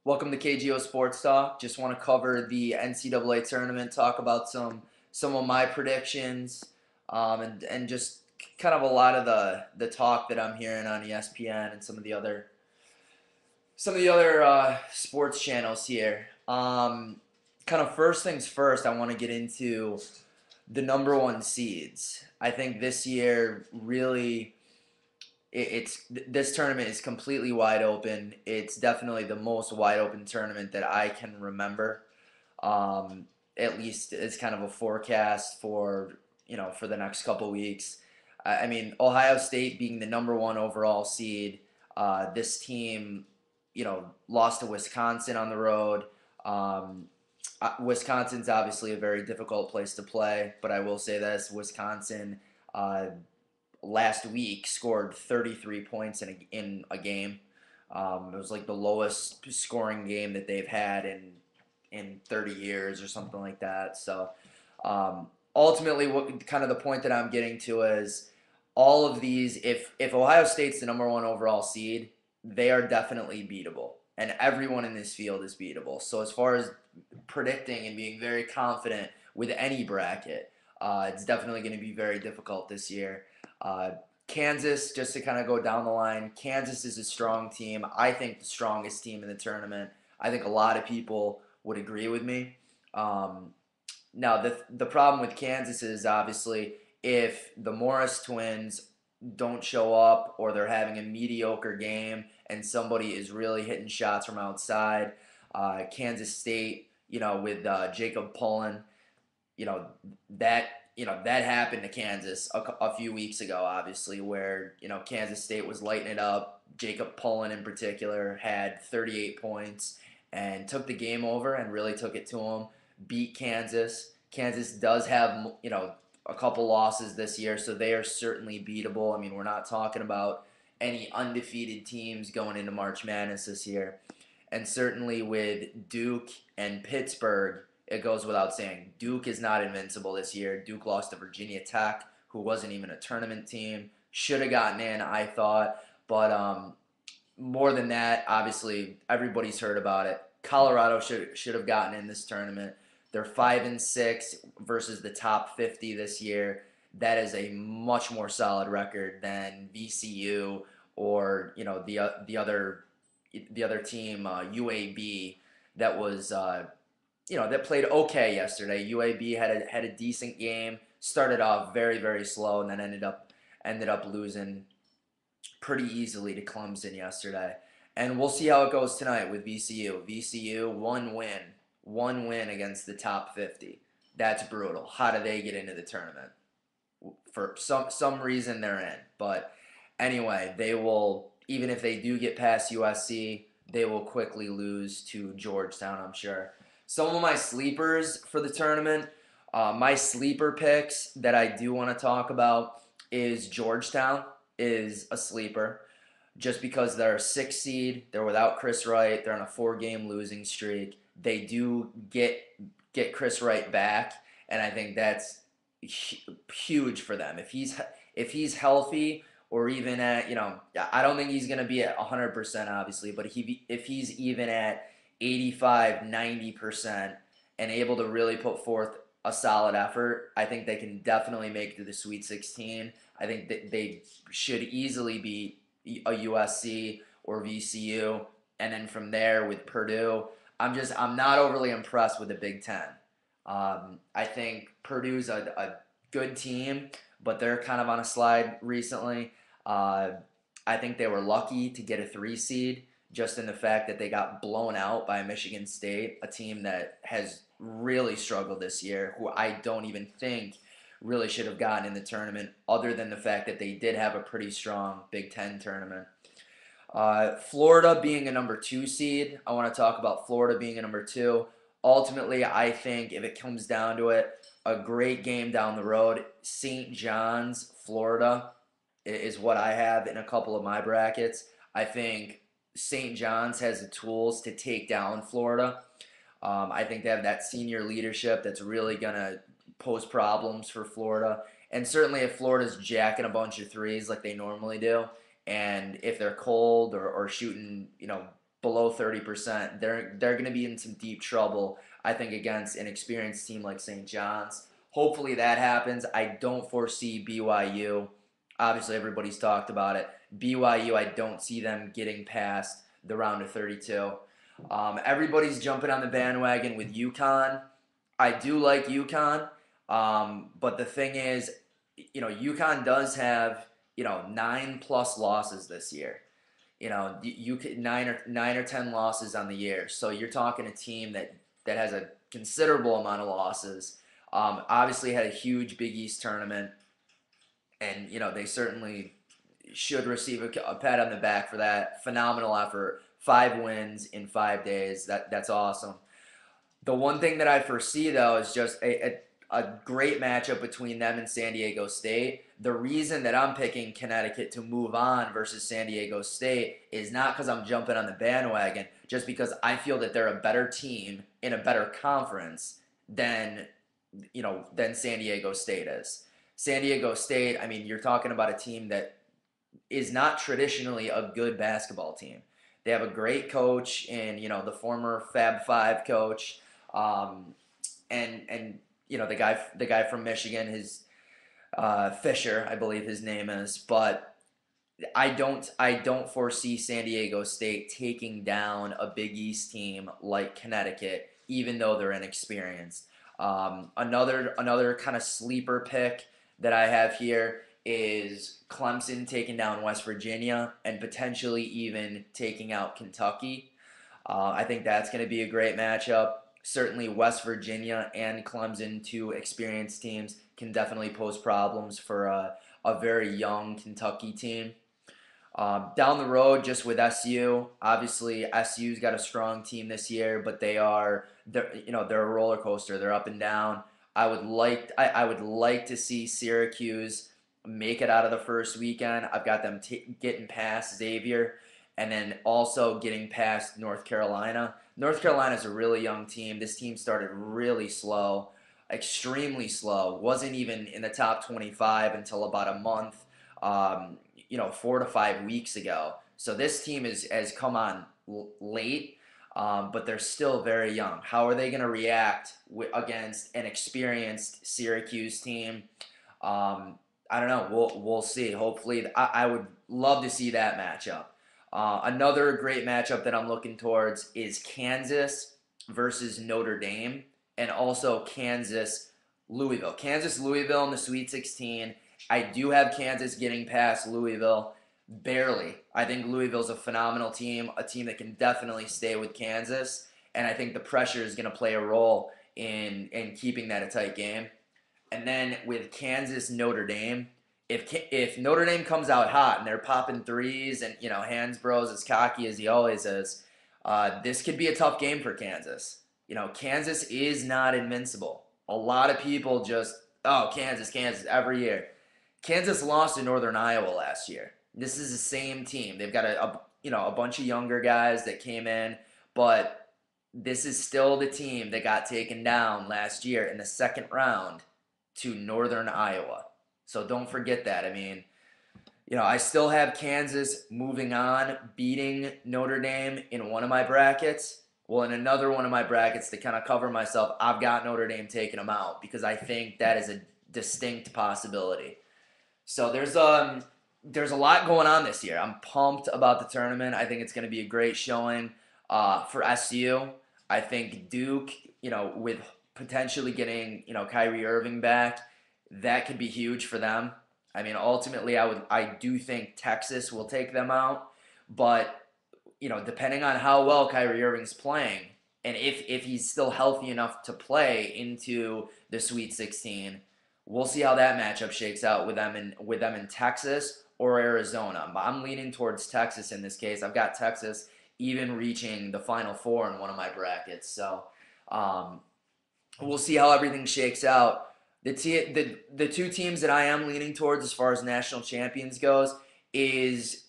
Welcome to kgeosportstalk. Just want to cover the NCAA tournament, talk about some of my predictions, and just kind of a lot of the talk that I'm hearing on ESPN and some of the other sports channels here. Kind of first things first, I want to get into the number one seeds. I think this year really it's this tournament is completely wide open. It's definitely the most wide open tournament that I can remember. Um, at least it's kind of a forecast for for the next couple weeks. I mean, Ohio State being the number one overall seed, this team, lost to Wisconsin on the road. Um, Wisconsin's obviously a very difficult place to play, but I will say this: Wisconsin uh, last week scored 33 points in a game. It was like the lowest scoring game that they've had in 30 years or something like that. So ultimately, what kind of the point that I'm getting to is all of these. If Ohio State's the number one overall seed, they are definitely beatable, and everyone in this field is beatable. So as far as predicting and being very confident with any bracket, it's definitely going to be very difficult this year. Uh, Kansas, just to kind of go down the line, Kansas is a strong team. I think the strongest team in the tournament. I think a lot of people would agree with me. Um, Now, the problem with Kansas is obviously if the Morris twins don't show up or they're having a mediocre game and somebody is really hitting shots from outside, Kansas State, with Jacob Pullen, you know that that happened to Kansas a few weeks ago, obviously, where Kansas State was lighting it up. Jacob Pullen in particular had 38 points and took the game over and really took it to him. Beat Kansas. Kansas does have a couple losses this year, so they are certainly beatable. I mean, we're not talking about any undefeated teams going into March Madness this year, and certainly with Duke and Pittsburgh, it goes without saying. Duke is not invincible this year. Duke lost to Virginia Tech, who wasn't even a tournament team. Should have gotten in, I thought. But more than that, obviously, everybody's heard about it. Colorado should have gotten in this tournament. They're 5-6 versus the top 50 this year. That is a much more solid record than VCU or the other team, UAB, that was that played okay yesterday. UAB had a decent game. Started off very very slow and then ended up losing pretty easily to Clemson yesterday. And we'll see how it goes tonight with VCU. VCU one win against the top 50. That's brutal. How do they get into the tournament? For some reason they're in, but anyway, they will, even if they do get past USC, they will quickly lose to Georgetown, I'm sure. Some of my sleepers for the tournament, my sleeper picks that I do want to talk about is Georgetown is a sleeper just because they're a 6 seed. They're without Chris Wright. They're on a 4-game losing streak. They do get Chris Wright back, and I think that's huge for them. If he's healthy, or even at, I don't think he's going to be at 100% obviously, but if he's even at 85, 90% and able to really put forth a solid effort, I think they can definitely make it to the Sweet 16. I think that they should easily beat a USC or VCU, and then from there with Purdue, I'm not overly impressed with the Big Ten. I think Purdue's a good team, but they're kind of on a slide recently. Uh, I think they were lucky to get a 3 seed, just in the fact that they got blown out by Michigan State, a team that has really struggled this year, who I don't even think really should have gotten in the tournament, other than the fact that they did have a pretty strong Big Ten tournament. Florida being a number 2 seed, I want to talk about Florida being a number 2. Ultimately, I think if it comes down to it, a great game down the road, St. John's, Florida, is what I have in a couple of my brackets. I think St. John's has the tools to take down Florida. I think they have that senior leadership that's really going to pose problems for Florida. And certainly if Florida's jacking a bunch of threes like they normally do, and if they're cold or shooting, below 30%, they're going to be in some deep trouble, I think, against an experienced team like St. John's. Hopefully that happens. I don't foresee BYU. Obviously, everybody's talked about it. BYU, I don't see them getting past the round of 32. Everybody's jumping on the bandwagon with UConn. I do like UConn, but the thing is, UConn does have 9+ losses this year. You could 9 or 10 losses on the year. So you're talking a team that has a considerable amount of losses. Obviously had a huge Big East tournament, and they certainly should receive a pat on the back for that phenomenal effort. 5 wins in 5 days. That's awesome. The one thing that I foresee, though, is just a great matchup between them and San Diego State. The reason that I'm picking Connecticut to move on versus San Diego State is not because I'm jumping on the bandwagon, just because I feel that they're a better team in a better conference than San Diego State is. San Diego State, I mean, you're talking about a team that is not traditionally a good basketball team. They have a great coach in the former Fab Five coach, and the guy from Michigan, his Fisher, I believe his name is. But I don't foresee San Diego State taking down a Big East team like Connecticut, even though they're inexperienced. Another kind of sleeper pick that I have here is Clemson taking down West Virginia and potentially even taking out Kentucky. I think that's going to be a great matchup. Certainly, West Virginia and Clemson, two experienced teams, can definitely pose problems for a very young Kentucky team. Down the road, just with SU, obviously SU's got a strong team this year, but they're a roller coaster. They're up and down. I would like to see Syracuse make it out of the first weekend. I've got them getting past Xavier, and then also getting past North Carolina. North Carolina's a really young team. This team started really slow, extremely slow. Wasn't even in the top 25 until about a month, 4 to 5 weeks ago. So this team has come on late, but they're still very young. How are they going to react against an experienced Syracuse team? I don't know. We'll see. Hopefully, I would love to see that matchup. Another great matchup that I'm looking towards is Kansas versus Notre Dame, and also Louisville. Kansas Louisville in the Sweet 16. I do have Kansas getting past Louisville barely. I think Louisville's a phenomenal team, a team that can definitely stay with Kansas, and I think the pressure is going to play a role in keeping that a tight game. And then with Kansas Notre Dame, if Notre Dame comes out hot and they're popping threes and Hansbrough's as cocky as he always is, this could be a tough game for Kansas. Kansas is not invincible. A lot of people just Kansas every year. Kansas lost to Northern Iowa last year. This is the same team. They've got a bunch of younger guys that came in, but this is still the team that got taken down last year in the second round to Northern Iowa. So don't forget that. I mean, I still have Kansas moving on, beating Notre Dame in one of my brackets. Well, in another one of my brackets, to kind of cover myself, I've got Notre Dame taking them out because I think that is a distinct possibility. So there's a lot going on this year. I'm pumped about the tournament. I think it's going to be a great showing for SU. I think Duke, with potentially getting Kyrie Irving back, that could be huge for them. I mean, ultimately, I do think Texas will take them out, but depending on how well Kyrie Irving's playing, and if he's still healthy enough to play into the Sweet 16, we'll see how that matchup shakes out with them in Texas or Arizona. I'm leaning towards Texas in this case. I've got Texas even reaching the Final Four in one of my brackets. So we'll see how everything shakes out. The two teams that I am leaning towards as far as national champions goes is,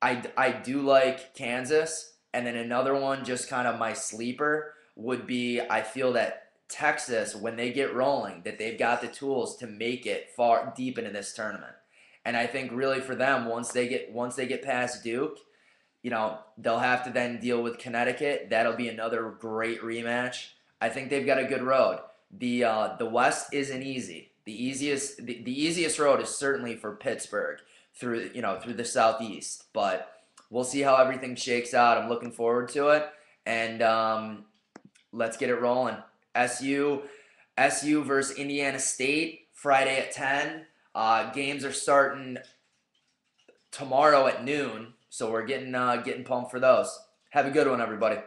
I do like Kansas, and then another one, just kind of my sleeper, would be I feel that Texas, when they get rolling, that they've got the tools to make it far deep into this tournament. And I think really for them, once they get past Duke, you know, they'll have to then deal with Connecticut. That'll be another great rematch. I think they've got a good road. The West isn't easy. The easiest road is certainly for Pittsburgh through through the Southeast, but we'll see how everything shakes out. I'm looking forward to it, and let's get it rolling. SU SU versus Indiana State Friday at 10. Games are starting tomorrow at noon, so we're getting pumped for those. Have a good one, everybody.